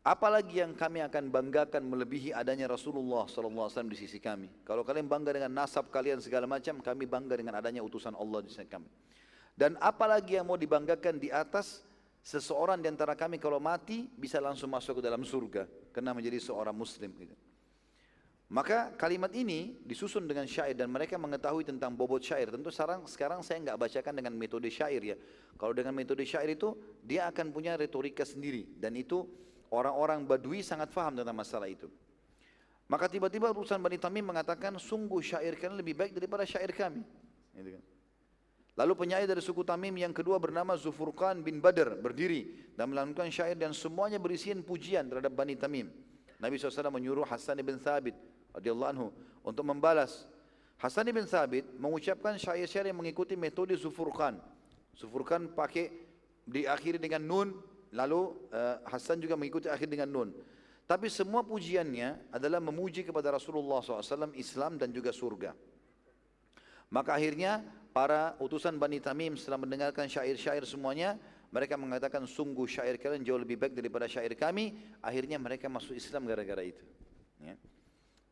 Apalagi yang kami akan banggakan melebihi adanya Rasulullah SAW di sisi kami. Kalau kalian bangga dengan nasab kalian segala macam, kami bangga dengan adanya utusan Allah di sisi kami. Dan apalagi yang mau dibanggakan di atas seseorang di antara kami kalau mati bisa langsung masuk ke dalam surga karena menjadi seorang muslim gitu. Maka kalimat ini disusun dengan syair dan mereka mengetahui tentang bobot syair. Tentu sekarang saya nggak bacakan dengan metode syair ya. Kalau dengan metode syair itu dia akan punya retorika sendiri dan itu orang-orang Badui sangat faham tentang masalah itu. Maka tiba-tiba utusan Bani Tamim mengatakan sungguh syair kalian lebih baik daripada syair kami. Gitu kan. Lalu penyair dari suku Tamim yang kedua bernama Zufurqan bin Badr berdiri dan melantunkan syair dan semuanya berisian pujian terhadap Bani Tamim. Nabi SAW menyuruh Hasan bin Thabit radhiyallahu anhu untuk membalas. Hasan bin Thabit mengucapkan syair-syair yang mengikuti metode Zufurqan. Zufurqan pakai diakhiri dengan nun, lalu Hasan juga mengikuti akhir dengan nun. Tapi semua pujiannya adalah memuji kepada Rasulullah SAW, Islam dan juga surga. Maka akhirnya para utusan Bani Tamim setelah mendengarkan syair-syair semuanya, mereka mengatakan sungguh syair kalian jauh lebih baik daripada syair kami. Akhirnya mereka masuk Islam gara-gara itu. Ya.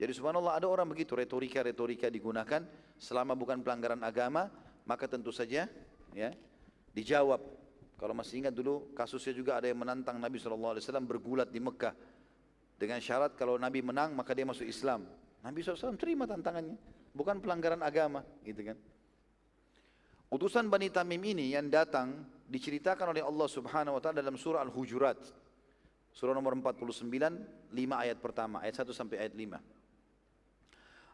Jadi subhanallah ada orang begitu, retorika-retorika digunakan selama bukan pelanggaran agama, maka tentu saja ya dijawab. Kalau masih ingat dulu kasusnya juga ada yang menantang Nabi SAW bergulat di Mekah dengan syarat kalau Nabi menang maka dia masuk Islam. Nabi SAW terima tantangannya, bukan pelanggaran agama, gitu kan. Utusan Bani Tamim ini yang datang diceritakan oleh Allah Subhanahu wa taala dalam surah Al-Hujurat. Surah nomor 49, 5 ayat pertama, ayat 1 sampai ayat 5.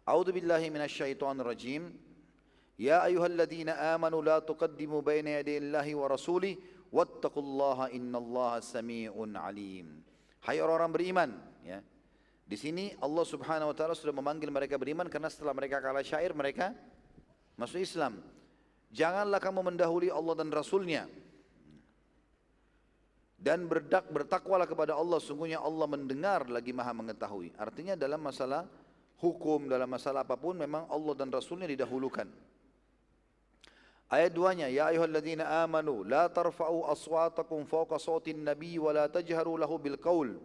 A'udzu billahi minasyaitonir rajim. Ya ayyuhalladzina amanu la tuqaddimu baina yaday Allahi wa rasulih wattaqullaha innallaha samii'un 'alim. Hai orang-orang beriman, ya. Di sini Allah Subhanahu wa taala sudah memanggil mereka beriman karena setelah mereka kalah syair mereka masuk Islam. Janganlah kamu mendahului Allah dan Rasulnya. Dan bertakwalah kepada Allah, sungguhnya Allah mendengar lagi maha mengetahui. Artinya dalam masalah hukum, dalam masalah apapun memang Allah dan Rasulnya didahulukan. Ayat 2-nya, ya ayyuhalladzina amanu la tarfa'u aswatakum fawqa sawtin nabiy wa la tajharu lahu bil qaul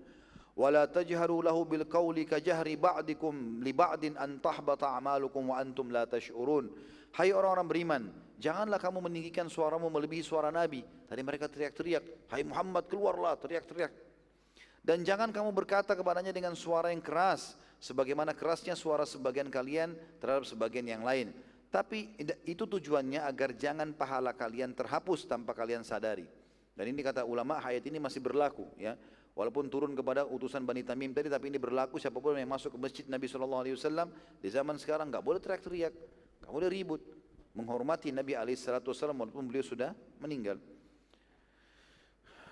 wa la tajharu lahu bil qauli ka jahri ba'dikum li ba'din an tahbata a'malukum wa antum la tash'urun. Hai orang-orang beriman, janganlah kamu meninggikan suaramu melebihi suara Nabi. Tadi mereka teriak-teriak, hai Muhammad keluarlah, teriak-teriak. Dan jangan kamu berkata kepadanya dengan suara yang keras, sebagaimana kerasnya suara sebagian kalian terhadap sebagian yang lain. Tapi itu tujuannya agar jangan pahala kalian terhapus tanpa kalian sadari. Dan ini kata ulama, ayat ini masih berlaku, ya. Walaupun turun kepada utusan Bani Tamim tadi, tapi ini berlaku siapapun yang masuk ke masjid Nabi SAW di zaman sekarang nggak boleh teriak-teriak. Kamu boleh ribut, menghormati Nabi SAW walaupun beliau sudah meninggal.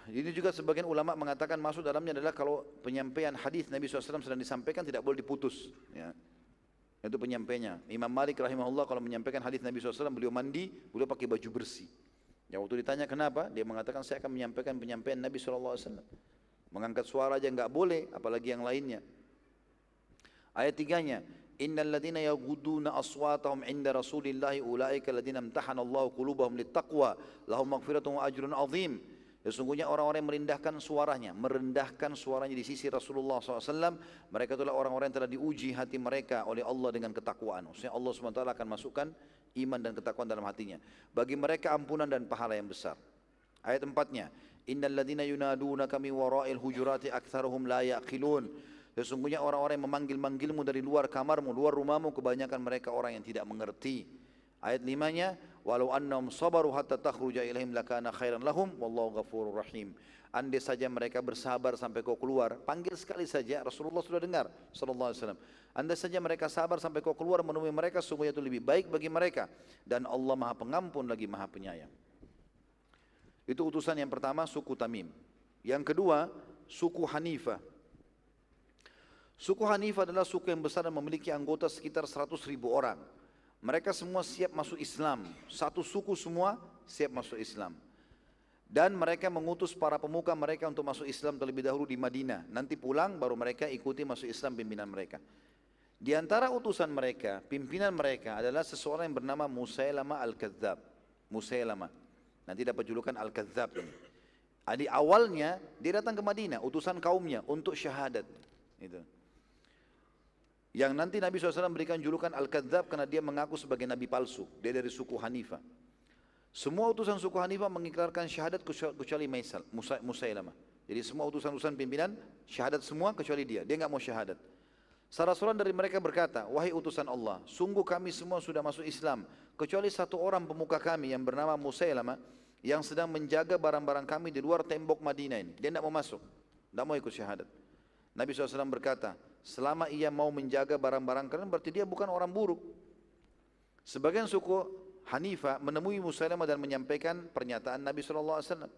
Ini juga sebagian ulama mengatakan masuk dalamnya adalah kalau penyampaian hadis Nabi SAW sedang disampaikan tidak boleh diputus. Ya. Itu penyampainya. Imam Malik rahimahullah kalau menyampaikan hadis Nabi SAW beliau mandi, beliau pakai baju bersih. Ya, waktu ditanya kenapa, dia mengatakan saya akan menyampaikan penyampaian Nabi SAW. Mengangkat suara aja nggak boleh, apalagi yang lainnya. Ayat 3-nya. Innal ladzina yaghudduna aswatahum 'inda Rasulillahi ulaika alladzina imtahanallahu qulubahum littaqwa lahum maghfiratun wa ajrun 'azim. Sesungguhnya orang-orang yang merendahkan suaranya di sisi Rasulullah SAW, mereka itulah orang-orang yang telah diuji hati mereka oleh Allah dengan ketakwaan. Maksudnya Allah SWT akan masukkan iman dan ketakwaan dalam hatinya. Bagi mereka ampunan dan pahala yang besar. Ayat 4-nya, innal ladzina yunadunaka min wara'il hujurati aktsaruhum la yaqilun. Sesungguhnya orang-orang yang memanggil-manggilmu dari luar kamarmu, luar rumahmu, kebanyakan mereka orang yang tidak mengerti. Ayat 5-nya, walau annahum sabaru hatta takhruja ilaihim lakana khairan lahum wallahu ghafurur rahim. Andai saja mereka bersabar sampai kau keluar, panggil sekali saja, Rasulullah sudah dengar sallallahu alaihi wasallam. Andai saja mereka sabar sampai kau keluar menemui mereka, sungguhnya itu lebih baik bagi mereka dan Allah Maha Pengampun lagi Maha Penyayang. Itu utusan yang pertama, suku Tamim. Yang kedua, suku Hanifah. Suku Hanifah adalah suku yang besar dan memiliki anggota sekitar 100.000 orang. Mereka semua siap masuk Islam. Satu suku semua siap masuk Islam. Dan mereka mengutus para pemuka mereka untuk masuk Islam terlebih dahulu di Madinah. Nanti pulang baru mereka ikuti masuk Islam pimpinan mereka. Di antara utusan mereka, pimpinan mereka adalah seseorang yang bernama Musailamah Al-Kadzab. Musailamah. Nanti dapat julukan Al-Kadzab ini. Di awalnya dia datang ke Madinah, utusan kaumnya untuk syahadat. Itu. Yang nanti Nabi SAW berikan julukan Al-Kadzab karena dia mengaku sebagai Nabi palsu. Dia dari suku Hanifah. Semua utusan suku Hanifah mengikrarkan syahadat kecuali Musailamah. Jadi semua utusan-utusan pimpinan syahadat semua kecuali dia. Dia nggak mau syahadat. Salah seorang dari mereka berkata, wahai utusan Allah, sungguh kami semua sudah masuk Islam, kecuali satu orang pemuka kami yang bernama Musailamah, yang sedang menjaga barang-barang kami di luar tembok Madinah ini. Dia tidak mau masuk, tidak mau ikut syahadat. Nabi SAW berkata, selama ia mau menjaga barang-barang kalian, berarti dia bukan orang buruk. Sebagian suku Hanifah menemui Musailamah dan menyampaikan pernyataan Nabi SAW.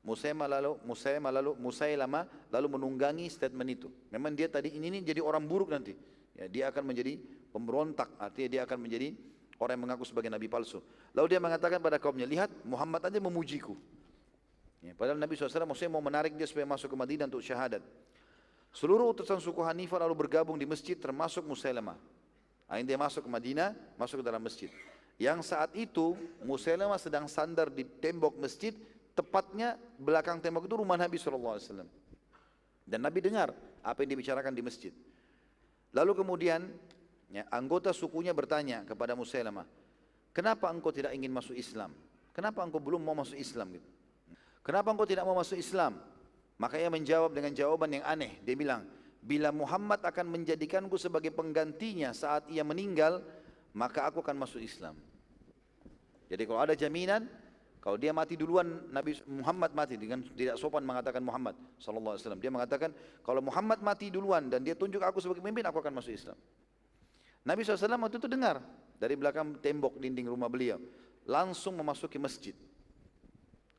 Musailamah lalu menunggangi statement itu. Memang dia tadi ini jadi orang buruk nanti. Ya, dia akan menjadi pemberontak, artinya dia akan menjadi orang yang mengaku sebagai nabi palsu. Lalu dia mengatakan pada kaumnya, lihat Muhammad aja memujiku. Ya, padahal Nabi SAW maksudnya mau menarik dia supaya masuk ke Madinah untuk syahadat. Seluruh utusan suku Hanifah lalu bergabung di masjid termasuk Musailamah. Akhirnya dia masuk ke Madinah, masuk ke dalam masjid. Yang saat itu Musailamah sedang sandar di tembok masjid. Tepatnya belakang tembok itu rumah Nabi SAW. Dan Nabi dengar apa yang dibicarakan di masjid. Lalu kemudian ya, anggota sukunya bertanya kepada Musailamah, kenapa engkau tidak ingin masuk Islam? Kenapa engkau belum mau masuk Islam? Gitu. Kenapa engkau tidak mau masuk Islam? Maka ia menjawab dengan jawaban yang aneh. Dia bilang, bila Muhammad akan menjadikanku sebagai penggantinya saat ia meninggal, maka aku akan masuk Islam. Jadi kalau ada jaminan, kalau dia mati duluan, Nabi Muhammad mati dengan tidak sopan mengatakan Muhammad SAW. Dia mengatakan, kalau Muhammad mati duluan dan dia tunjuk aku sebagai pemimpin, aku akan masuk Islam. Nabi SAW waktu itu dengar dari belakang tembok dinding rumah beliau, langsung memasuki masjid.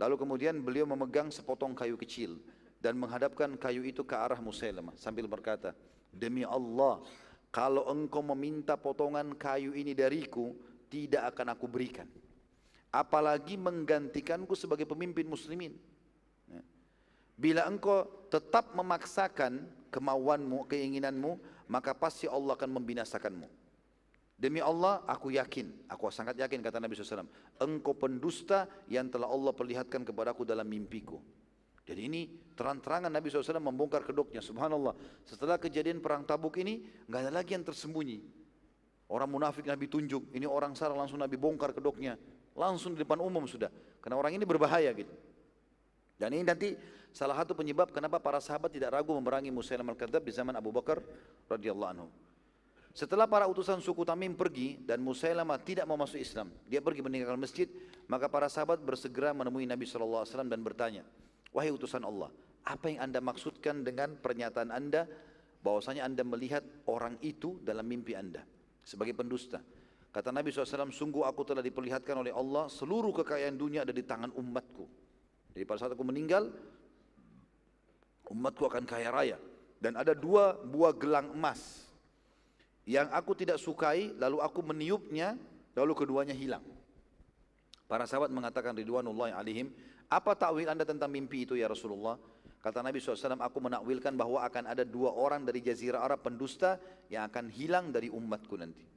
Lalu kemudian beliau memegang sepotong kayu kecil dan menghadapkan kayu itu ke arah Musailamah sambil berkata, demi Allah, kalau engkau meminta potongan kayu ini dariku, tidak akan aku berikan. Apalagi menggantikanku sebagai pemimpin muslimin. Bila engkau tetap memaksakan kemauanmu, keinginanmu, maka pasti Allah akan membinasakanmu. Demi Allah, aku yakin, aku sangat yakin, kata Nabi SAW, engkau pendusta yang telah Allah perlihatkan kepadaku dalam mimpiku. Jadi ini terang-terangan Nabi SAW membongkar kedoknya. Subhanallah, setelah kejadian perang Tabuk ini, nggak ada lagi yang tersembunyi. Orang munafik Nabi tunjuk, ini orang salah, langsung Nabi bongkar kedoknya. Langsung di depan umum sudah, karena orang ini berbahaya gitu. Dan ini nanti salah satu penyebab kenapa para sahabat tidak ragu memerangi Musailamah Al-Kadzab di zaman Abu Bakar radhiyallahu anhu. Setelah para utusan suku Tamim pergi dan Musailamah tidak mau masuk Islam, dia pergi meninggalkan masjid, maka para sahabat bersegera menemui Nabi SAW dan bertanya, wahai utusan Allah, apa yang anda maksudkan dengan pernyataan anda bahwasanya anda melihat orang itu dalam mimpi anda sebagai pendusta? Kata Nabi SAW, sungguh aku telah diperlihatkan oleh Allah seluruh kekayaan dunia ada di tangan umatku. Jadi pada saat aku meninggal, umatku akan kaya raya. Dan ada 2 buah gelang emas yang aku tidak sukai, lalu aku meniupnya, lalu keduanya hilang. Para sahabat mengatakan ridwanullahi alaihim, apa takwil anda tentang mimpi itu ya Rasulullah? Kata Nabi SAW, aku menakwilkan bahwa akan ada 2 orang dari Jazirah Arab pendusta yang akan hilang dari umatku nanti.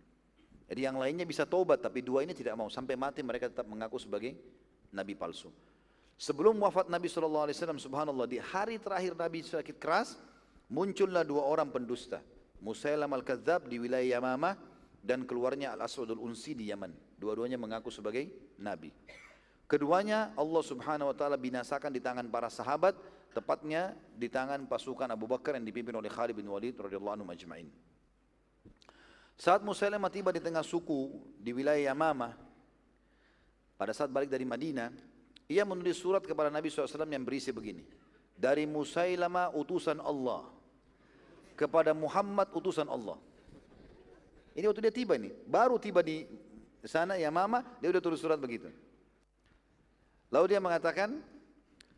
Jadi yang lainnya bisa taubat, tapi 2 ini tidak mau. Sampai mati mereka tetap mengaku sebagai Nabi palsu. Sebelum wafat Nabi SAW, subhanallah, di hari terakhir Nabi sakit keras, muncullah 2 orang pendusta. Musailamah Al-Kadzab di wilayah Yamamah, dan keluarnya Al-Aswadul Unsi di Yaman. Dua-duanya mengaku sebagai Nabi. Keduanya Allah Subhanahu Wa Taala binasakan di tangan para sahabat, tepatnya di tangan pasukan Abu Bakar yang dipimpin oleh Khalid bin Walid radhiyallahu anhu majma'in. Saat Musailamah tiba di tengah suku di wilayah Yamamah, pada saat balik dari Madinah, ia menulis surat kepada Nabi SAW yang berisi begini, dari Musailamah utusan Allah kepada Muhammad utusan Allah. Ini waktu dia tiba ini, baru tiba di sana Yamamah, dia sudah tulis surat begitu. Lalu dia mengatakan,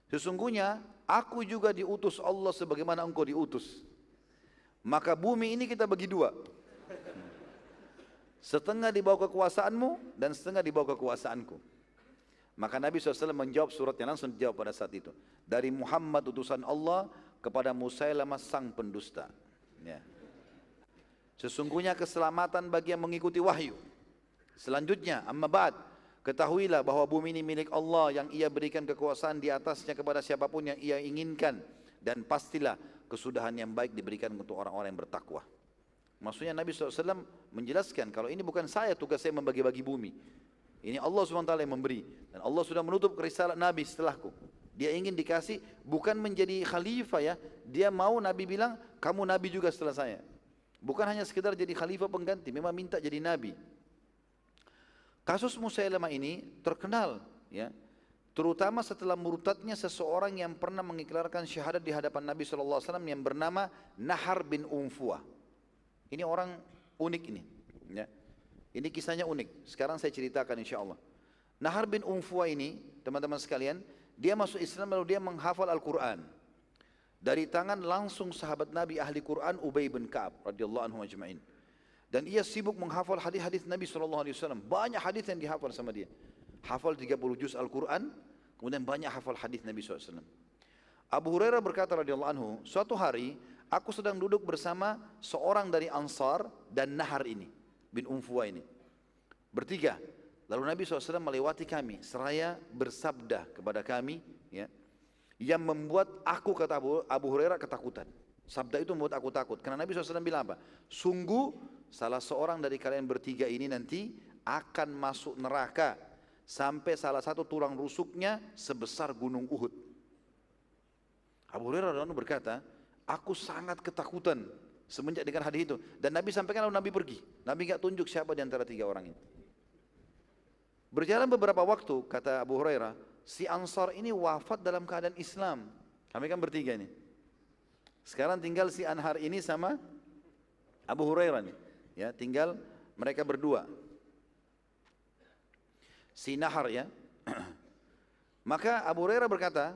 sesungguhnya aku juga diutus Allah sebagaimana engkau diutus. Maka bumi ini kita bagi 2. Setengah di bawah kekuasaanmu dan setengah di bawah kekuasaanku. Maka Nabi SAW menjawab suratnya, langsung dijawab pada saat itu. Dari Muhammad utusan Allah kepada Musailamah sang pendusta. Ya. Sesungguhnya keselamatan bagi yang mengikuti wahyu. Selanjutnya, amma ba'd, Ketahuilah bahwa bumi ini milik Allah yang ia berikan kekuasaan di atasnya kepada siapapun yang ia inginkan. Dan pastilah kesudahan yang baik diberikan untuk orang-orang yang bertakwa. Maksudnya Nabi SAW menjelaskan kalau ini bukan saya, tugas saya membagi-bagi bumi. Ini Allah SWT yang memberi. Dan Allah sudah menutup risalah Nabi setelahku. Dia ingin dikasih bukan menjadi khalifah ya. Dia mau Nabi bilang kamu Nabi juga setelah saya. Bukan hanya sekedar jadi khalifah pengganti, memang minta jadi Nabi. Kasus Musailamah ini terkenal ya, terutama setelah murtadnya seseorang yang pernah mengiklarkan syahadat di hadapan Nabi SAW yang bernama Nahar bin Unfuah. Ini orang unik ini ya. Ini kisahnya unik, sekarang saya ceritakan insya Allah. Nahar bin Unfuah ini teman-teman sekalian, dia masuk Islam lalu dia menghafal Al-Quran dari tangan langsung sahabat Nabi ahli Quran Ubay bin Ka'ab radhiyallahu anhu ajma'in. Dan ia sibuk menghafal hadis-hadis Nabi SAW. Banyak hadis yang dihafal sama dia. Hafal 30 juz Al-Quran, kemudian banyak hafal hadis Nabi SAW. Abu Hurairah berkata radhiyallahu anhu, suatu hari aku sedang duduk bersama seorang dari Ansar dan Nahar ini, bin Unfuah ini. Bertiga. Lalu Nabi SAW melewati kami, seraya bersabda kepada kami, ya, yang membuat aku, kata Abu Hurairah, ketakutan. Sabda itu membuat aku takut. Karena Nabi SAW bilang apa? Sungguh salah seorang dari kalian bertiga ini nanti akan masuk neraka sampai salah satu tulang rusuknya sebesar gunung Uhud. Abu Hurairah berkata, aku sangat ketakutan semenjak dengar hadis itu. Dan Nabi sampaikan lalu Nabi pergi. Nabi enggak tunjuk siapa di antara tiga orang ini. Berjalan beberapa waktu, kata Abu Hurairah, si Ansar ini wafat dalam keadaan Islam. Kami kan bertiga ini. Sekarang tinggal si Anhar ini sama Abu Hurairah nih. Ya, tinggal mereka berdua. Si Nahar ya. Maka Abu Hurairah berkata,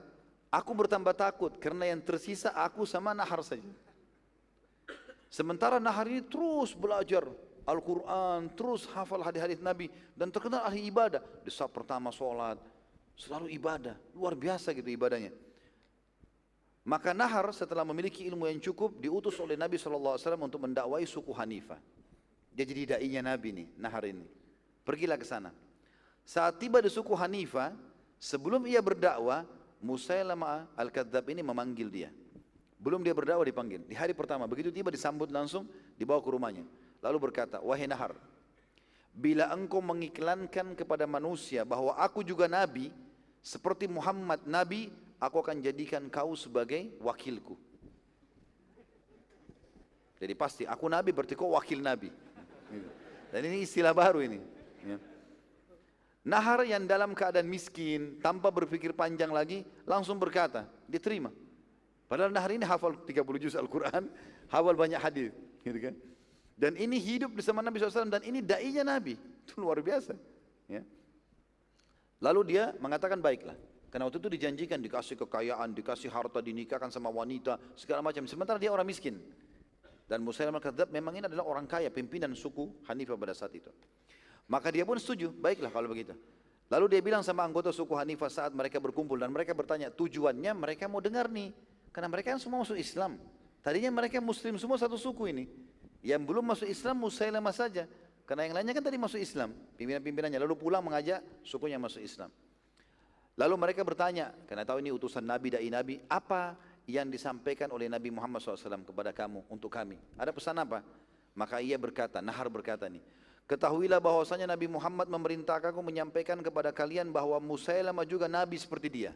aku bertambah takut karena yang tersisa aku sama Nahar saja. Sementara Nahar ini terus belajar Al-Quran, terus hafal hadis-hadis Nabi dan terkenal ahli ibadah. Di saat pertama sholat, selalu ibadah, luar biasa gitu ibadahnya. Maka Nahar setelah memiliki ilmu yang cukup diutus oleh Nabi SAW untuk mendakwai suku Hanifah. Dia jadi da'inya Nabi nih, Nahar ini. Pergilah ke sana. Saat tiba di suku Hanifah, sebelum ia berdakwah, Musailamah Al-Kadzab ini memanggil dia. Belum dia berdakwah dipanggil. Di hari pertama, begitu tiba disambut langsung, dibawa ke rumahnya. Lalu berkata, wahai Nahar, bila engkau mengiklankan kepada manusia bahwa aku juga Nabi, seperti Muhammad Nabi, aku akan jadikan kau sebagai wakilku. Jadi pasti, aku Nabi berarti kau wakil Nabi. Dan ini istilah baru ini. Nahar yang dalam keadaan miskin, tanpa berpikir panjang lagi, langsung berkata, diterima. Padahal Nahar ini hafal 30 juz Al-Quran, hafal banyak hadis, gitu kan. Dan ini hidup bersama Nabi SAW dan ini da'inya Nabi. Itu luar biasa. Ya. Lalu dia mengatakan baiklah. Karena waktu itu dijanjikan dikasih kekayaan, dikasih harta, dinikahkan sama wanita, segala macam. Sementara dia orang miskin. Dan Musailamah Al-Kadzab memang ini adalah orang kaya, pimpinan suku Hanifah pada saat itu. Maka dia pun setuju, baiklah kalau begitu. Lalu dia bilang sama anggota suku Hanifah saat mereka berkumpul dan mereka bertanya, tujuannya mereka mau dengar nih. Karena mereka kan semua masuk Islam. Tadinya mereka muslim semua satu suku ini. Yang belum masuk Islam Musailamah saja. Karena yang lainnya kan tadi masuk Islam, pimpinan-pimpinannya. Lalu pulang mengajak sukunya masuk Islam. Lalu mereka bertanya, karena tahu ini utusan Nabi, da'i Nabi, apa yang disampaikan oleh Nabi Muhammad SAW kepada kamu, untuk kami? Ada pesan apa? Maka ia berkata, Nahar berkata nih, ketahuilah bahwasanya Nabi Muhammad memerintahkanku menyampaikan kepada kalian bahwa Musailamah juga Nabi seperti dia.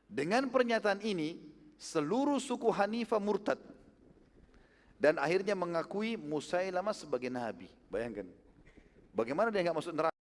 Dengan pernyataan ini, seluruh suku Hanifah murtad. Dan akhirnya mengakui Musailamah sebagai Nabi. Bayangkan, bagaimana dia nggak masuk neraka?